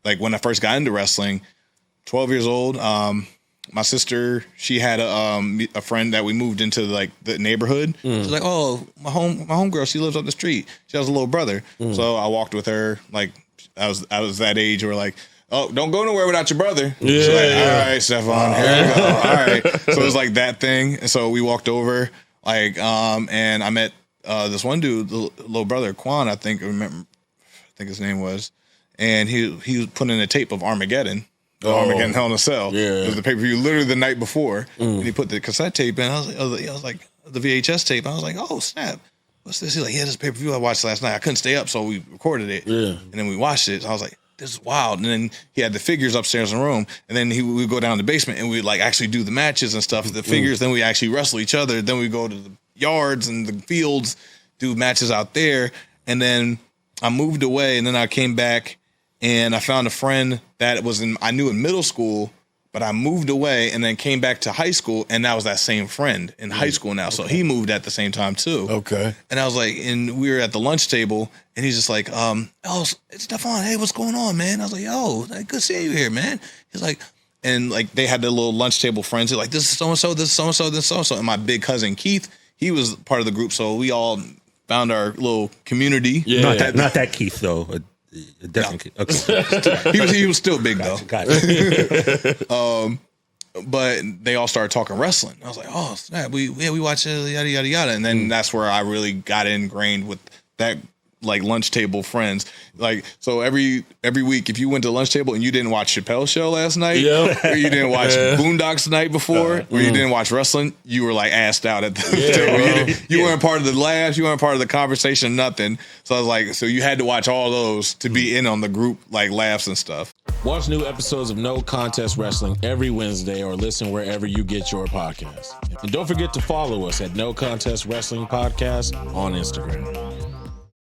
like when I first got into wrestling, 12 years old. My sister, she had a friend that we moved into like the neighborhood. She's like, oh, my homegirl, she lives up the street. She has a little brother. So I walked with her. Like I was that age where like, oh, don't go nowhere without your brother. Yeah. So like, all right, Stefan, here we go. All right. So it was like that thing. And so we walked over, like, and I met this one dude, the little brother, Quan, I think his name was, and he was putting in a tape of Armageddon. Armageddon Hell in a Cell. Yeah. It was the pay-per-view literally the night before. And he put the cassette tape in. I was like, the VHS tape. I was like, oh, snap. What's this? He's like, yeah, this is a pay-per-view I watched last night. I couldn't stay up, so we recorded it. Yeah. And then we watched it. So I was like, this is wild. And then he had the figures upstairs in the room. And then we would go down to the basement and we'd like actually do the matches and stuff, the figures. Then we actually wrestle each other. Then we go to the yards and the fields, do matches out there. And then I moved away and then I came back. And I found a friend that I knew in middle school, but I moved away and then came back to high school, and that was that same friend in high school now. Okay. So he moved at the same time too. Okay. And I was like, and we were at the lunch table, and he's just like, oh, it's Stefan. Hey, what's going on, man? I was like, yo, good seeing you here, man. He's like, and like they had their little lunch table friends. They're like, this is so and so, this is so and so, this is so and so. And my big cousin Keith, he was part of the group, so we all found our little community. Yeah, not that Keith though. Definitely. No. Okay. he was still big though. Gotcha. But they all started talking wrestling. I was like, oh snap, we watch yada yada yada, and then that's where I really got ingrained with that like lunch table friends. Like so every week, if you went to lunch table and you didn't watch Chappelle's show last night, or you didn't watch Boondocks the night before, or you didn't watch wrestling, you were like assed out at the table. You weren't part of the laughs, you weren't part of the conversation, nothing. So I was like, so you had to watch all those to be in on the group like laughs and stuff. Watch new episodes of No Contest Wrestling every Wednesday or listen wherever you get your podcasts. And don't forget to follow us at No Contest Wrestling Podcast on Instagram.